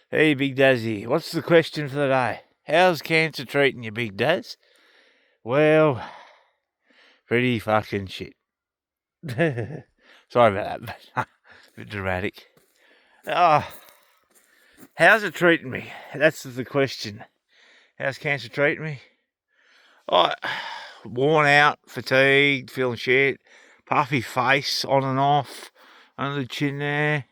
Hey, Big Dazzy, what's the question for the day? How's cancer treating you, Big Daz? Well, pretty fucking shit. Sorry about that, but a bit dramatic. How's it treating me? That's the question. How's cancer treating me? Oh, worn out, fatigued, feeling shit, puffy face on and off, under the chin there.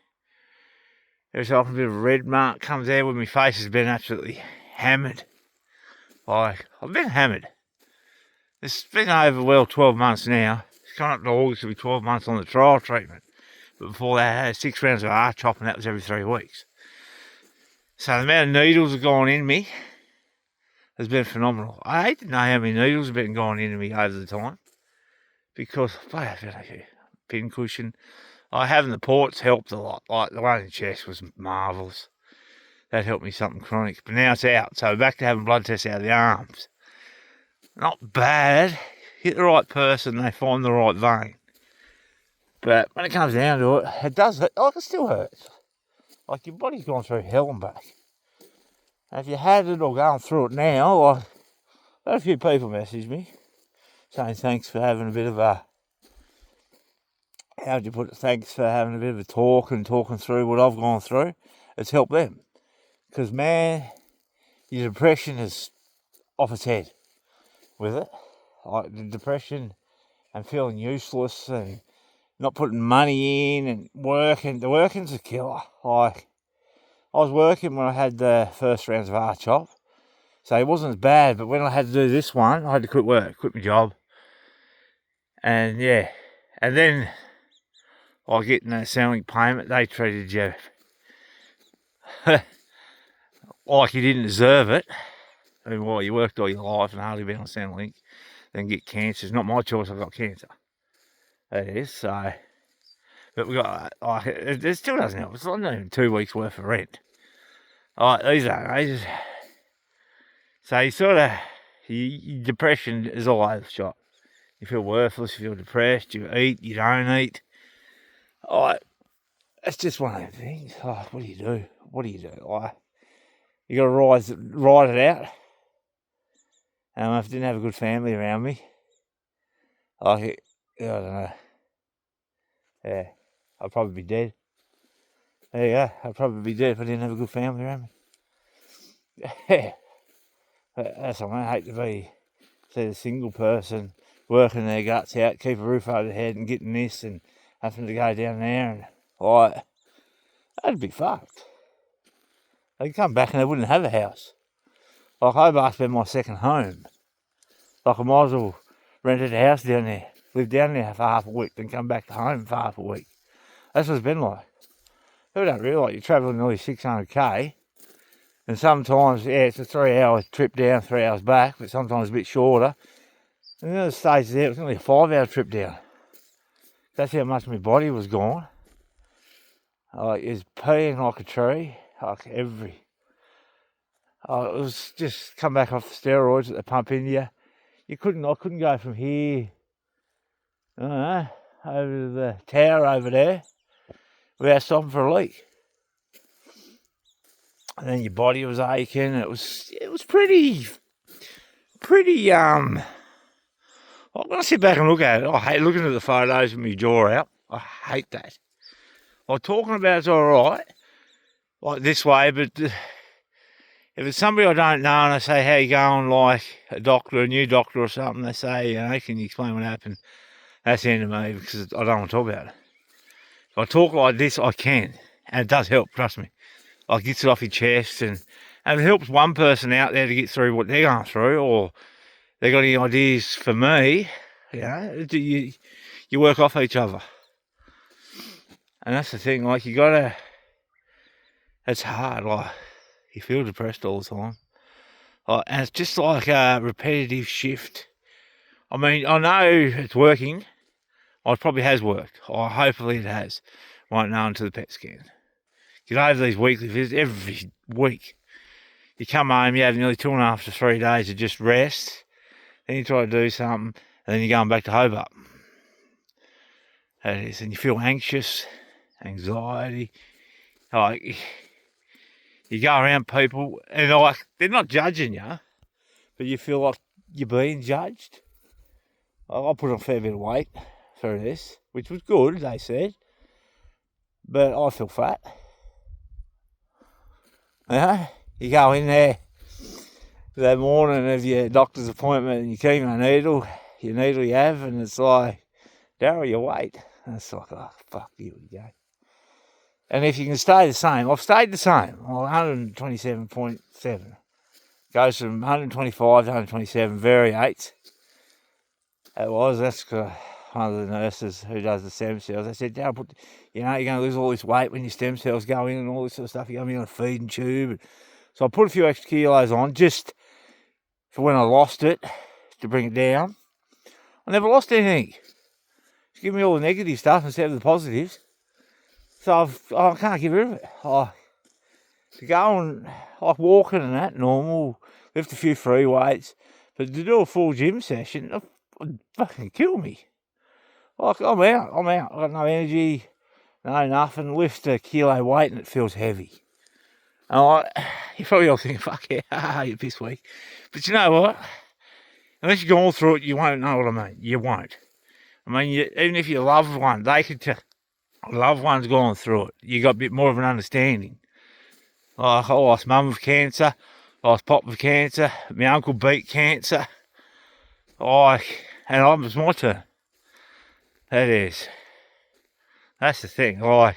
There's often a bit of a red mark comes out when my face has been absolutely hammered. Like, I've been hammered. It's been over, 12 months now. It's coming up to August, it'll be 12 months on the trial treatment. But before that, I had 6 rounds of R-chop, and that was every 3 weeks. So the amount of needles that have gone in me has been phenomenal. I hate to know how many needles have been going into me over the time. Because, pin cushion. Having the ports helped a lot. Like, the one in the chest was marvellous. That helped me something chronic. But now it's out, so back to having blood tests out of the arms. Not bad. Hit the right person, they find the right vein. But when it comes down to it, it does hurt. Like, it still hurts. Like, your body's gone through hell and back. And if you had it or going through it now, I've had a few people message me saying thanks for having a bit of a, thanks for having a bit of a talk and talking through what I've gone through. It's helped them. Because, man, your depression is off its head with it. Like, the depression and feeling useless and not putting money in and working. The working's a killer. Like, I was working when I had the first rounds of R-chop, so it wasn't as bad, but when I had to do this one, I had to quit work, quit my job. And yeah, and then I getting that Centrelink payment, they treated you like you didn't deserve it. I mean, you worked all your life and hardly been on Centrelink, then get cancer. It's not my choice, I've got cancer. It is, so. But we got, it still doesn't help. It's not even 2 weeks worth of rent. These are ages. So you sort of, your depression is all over the shop. You feel worthless, you feel depressed, you eat, you don't eat. It's just one of those things. What do you do? You got to ride it out. If I didn't have a good family around me, I don't know. Yeah, I'd probably be dead. There you go. I'd probably be dead if I didn't have a good family around me. Yeah. That's what I hate to be. See a single person working their guts out, keep a roof over their head and getting this and having to go down there and that'd be fucked. They'd come back and they wouldn't have a house. Like, Hobart's been my second home. Like, I might as well rented a house down there, live down there for half a week, then come back to home for half a week. That's what it's been like. People don't realise you're travelling nearly 600k, and sometimes, it's a 3-hour trip down, 3 hours back, but sometimes a bit shorter. And the other stage there, it was only a 5-hour trip down. That's how much my body was gone. It was peeing like a tree, it was just come back off the steroids that they pump into you. I couldn't go from here, over to the tower over there without stopping for a leak. And then your body was aching. It was pretty. When I sit back and look at it, I hate looking at the photos with my jaw out. I hate that. Talking about it's all right, like this way, but if it's somebody I don't know and I say, how you going, like a doctor, a new doctor or something, they say, can you explain what happened? That's the end of me, because I don't want to talk about it. If I talk like this, I can, and it does help, trust me. It gets it off your chest, and it helps one person out there to get through what they're going through, or they got any ideas for me, you work off each other. And that's the thing, it's hard, you feel depressed all the time. And it's just like a repetitive shift. I mean, I know it's working. It probably has worked. Hopefully it has. Won't know until the PET scan. Get over these weekly visits every week. You come home, you have nearly 2.5 to 3 days of just rest. Then you try to do something, and then you're going back to Hobart. That is, and you feel anxious, anxiety. you go around people and like they're not judging you, but you feel like you're being judged. I put on a fair bit of weight for this, which was good, they said, but I feel fat. You go in there that morning of your doctor's appointment and your chemo needle, your needle you have, and it's like, Daryl, your weight. And it's like, oh, fuck, here we go. And if you can stay the same, I've stayed the same, 127.7. Goes from 125 to 127, variates. That's one of the nurses who does the stem cells. They said, Daryl, you're going to lose all this weight when your stem cells go in and all this sort of stuff. You're going to be on a feeding tube. So I put a few extra kilos on just for when I lost it, to bring it down. I never lost anything. Just give me all the negative stuff instead of the positives. So I can't get rid of it. To go and walking and that, normal, lift a few free weights, but to do a full gym session, it'd fucking kill me. Like, I'm out. I've got no energy, no nothing. Lift a kilo weight and it feels heavy. And you're probably all thinking, fuck yeah, you're piss weak. But you know what? Unless you've gone through it, you won't know what I mean. You won't. I mean, even if your loved one, they could tell, loved one's gone through it, you got a bit more of an understanding. Like, I lost mum with cancer, I lost pop with cancer, my uncle beat cancer. And it was my turn. That is. That's the thing. And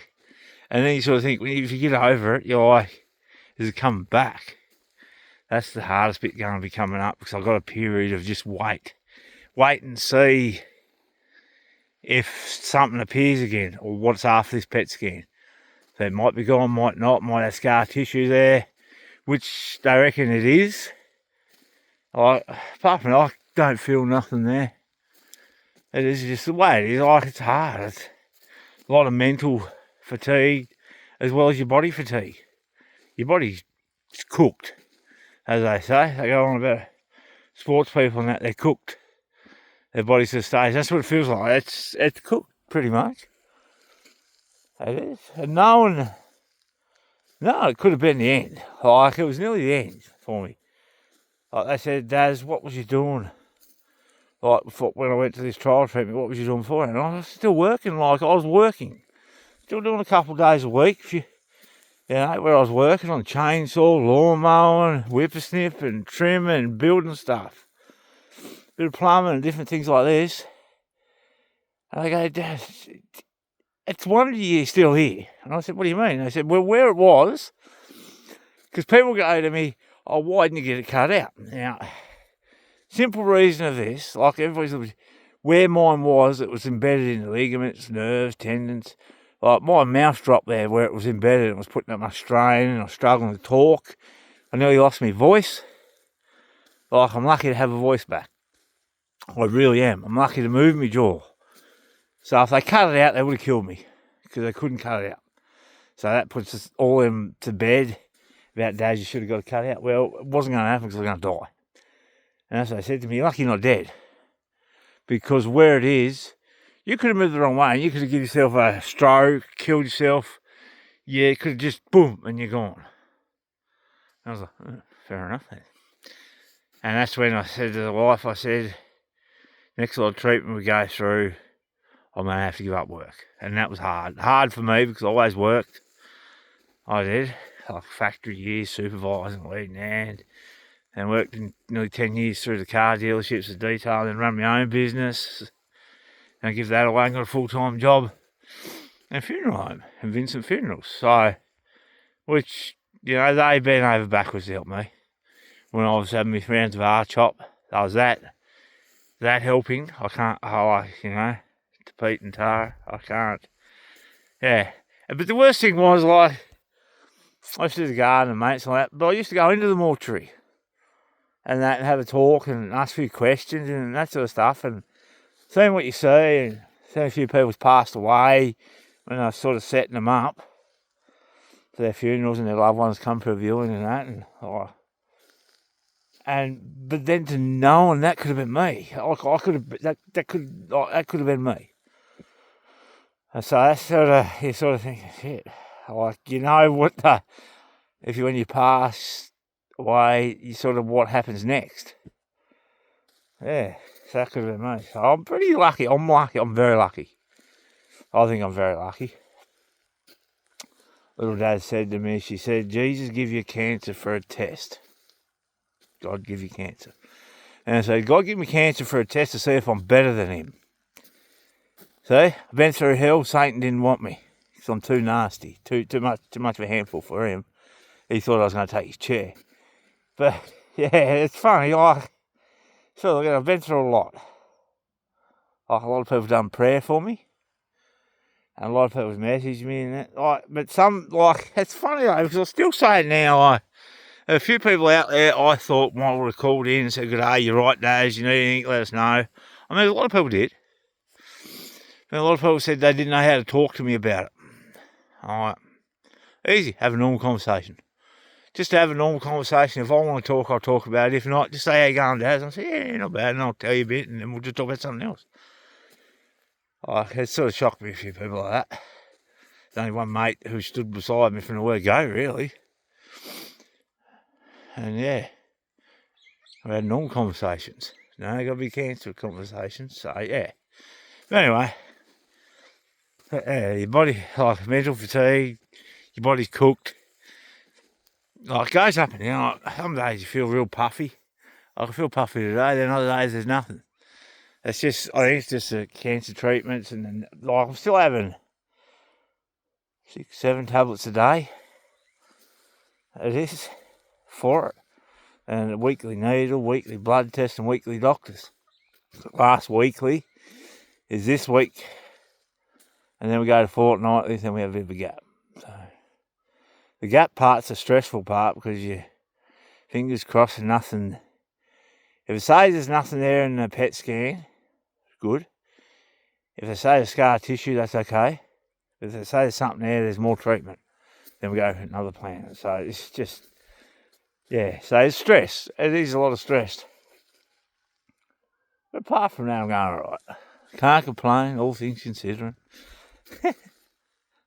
then you sort of think, if you get over it, you're like, is it coming back? That's the hardest bit going to be coming up, because I've got a period of just wait and see if something appears again, or what's after this PET scan. So it might be gone, might not, might have scar tissue there, which they reckon it is. Apart from that, I don't feel nothing there. It is just the way it is. It's hard. It's a lot of mental fatigue as well as your body fatigue. Your body's cooked, as they say. They go on about sports people and that, they're cooked. Their body's just stays. That's what it feels like. It's cooked pretty much. It is. And it could have been the end. It was nearly the end for me. They said, Daz, what was you doing? When I went to this trial treatment, what was you doing for it? And I was still working, I was working. Still doing a couple of days a week, where I was working on chainsaw, lawn mowing, whippersnip and trimming and building stuff. Bit of plumbing and different things like this. And they go, Dad, it's wonder you're still here. And I said, what do you mean? They said, well, where it was, because people go to me, oh, why didn't you get it cut out? Now, simple reason of this, like everybody's, where mine was, it was embedded in the ligaments, nerves, tendons. Like my mouth dropped there where it was embedded. It was putting up my strain and I was struggling to talk. I nearly lost my voice. I'm lucky to have a voice back. I really am. I'm lucky to move my jaw. So if they cut it out, they would have killed me, because they couldn't cut it out. So that puts us all in to bed about days you should have got it cut out. Well, it wasn't going to happen because I was going to die. And that's what they said to me, you're lucky you're not dead. Because where it is, you could have moved the wrong way and you could have given yourself a stroke, killed yourself. Yeah, it could have just boom and you're gone. I was like, fair enough then. And that's when I said to the wife, I said, next lot of treatment we go through, I'm going to have to give up work. And that was hard. Hard for me because I always worked. I did. Factory years, supervising, leading hand. And worked in nearly 10 years through the car dealerships as detail, and run my own business. And give that away and got a full-time job in a funeral home, in Vincent Funerals. So, which, they bent over backwards to help me. When I was having my rounds of R-Chop, that was that helping. I can't, to Pete and Tara, I can't. Yeah. But the worst thing was, I used to do the garden and mates and all that, but I used to go into the mortuary and that and have a talk and ask a few questions and that sort of stuff, and seeing what you see, and seeing a few people's passed away when I was sort of setting them up for their funerals and their loved ones come for a viewing and that, but then to know, and that could have been me. That could have been me. And so that's you sort of think, shit. What when you pass away, you sort of what happens next. Yeah, so that could have been me. So I'm pretty lucky. I'm very lucky. I think I'm very lucky. Little Dad said to me, she said, Jesus give you cancer for a test. God give you cancer. And I said, God give me cancer for a test to see if I'm better than him. See, I've been through hell. Satan didn't want me because I'm too nasty, too much of a handful for him. He thought I was going to take his chair. But yeah, it's funny. I've been through a lot. Like, a lot of people have done prayer for me, and a lot of people have messaged me and that. But some, it's funny though, because I still say it now. A few people out there I thought might would have called in and said, "Good day, you're right, Daz. You need anything, let us know." I mean, a lot of people did. But a lot of people said they didn't know how to talk to me about it. All right, easy. Have a normal conversation. Just have a normal conversation. If I want to talk, I'll talk about it. If not, just say, "How you going, Daz?" I'll say, "Yeah, not bad," and I'll tell you a bit, and then we'll just talk about something else. It sort of shocked me, a few people like that. There's only one mate who stood beside me from the word go, really. And yeah, I've had normal conversations. No, got to be cancer conversations. So yeah. But anyway, your body, like mental fatigue, your body's cooked. Like, it goes up and down. Some days you feel real puffy. I can feel puffy today, then other days there's nothing. I think it's just the cancer treatments, and then, I'm still having 6-7 tablets a day. It is for it. And a weekly needle, weekly blood test, and weekly doctors. Last weekly is this week. And then we go to fortnightly, then we have a bit of a gap. So the gap part's the stressful part, because your fingers crossed and nothing. If it says there's nothing there in the PET scan, good. If they say there's scar tissue, that's okay. If they say there's something there's more treatment. Then we go for another plan. So it's just, yeah, so it's stress. It is a lot of stress. But apart from that, I'm going alright. Can't complain, all things considering.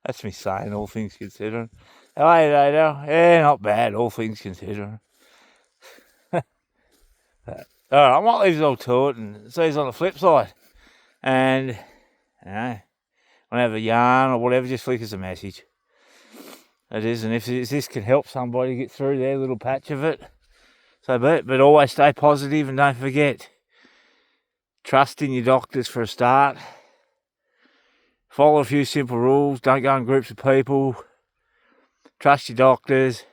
That's me saying, all things considering. Hey, Dado. Yeah, not bad, all things considering. Alright, I might leave it all to it and see us on the flip side. And, when I have a yarn or whatever, just flick us a message. It is, and if this can help somebody get through their little patch of it, so be it. But always stay positive, and don't forget, trust in your doctors for a start. Follow a few simple rules. Don't go in groups of people. Trust your doctors,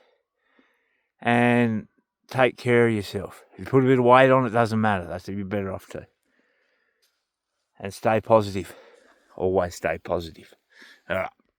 and take care of yourself. If you put a bit of weight on, it doesn't matter. That's if you're better off too. And stay positive. Always stay positive. All right.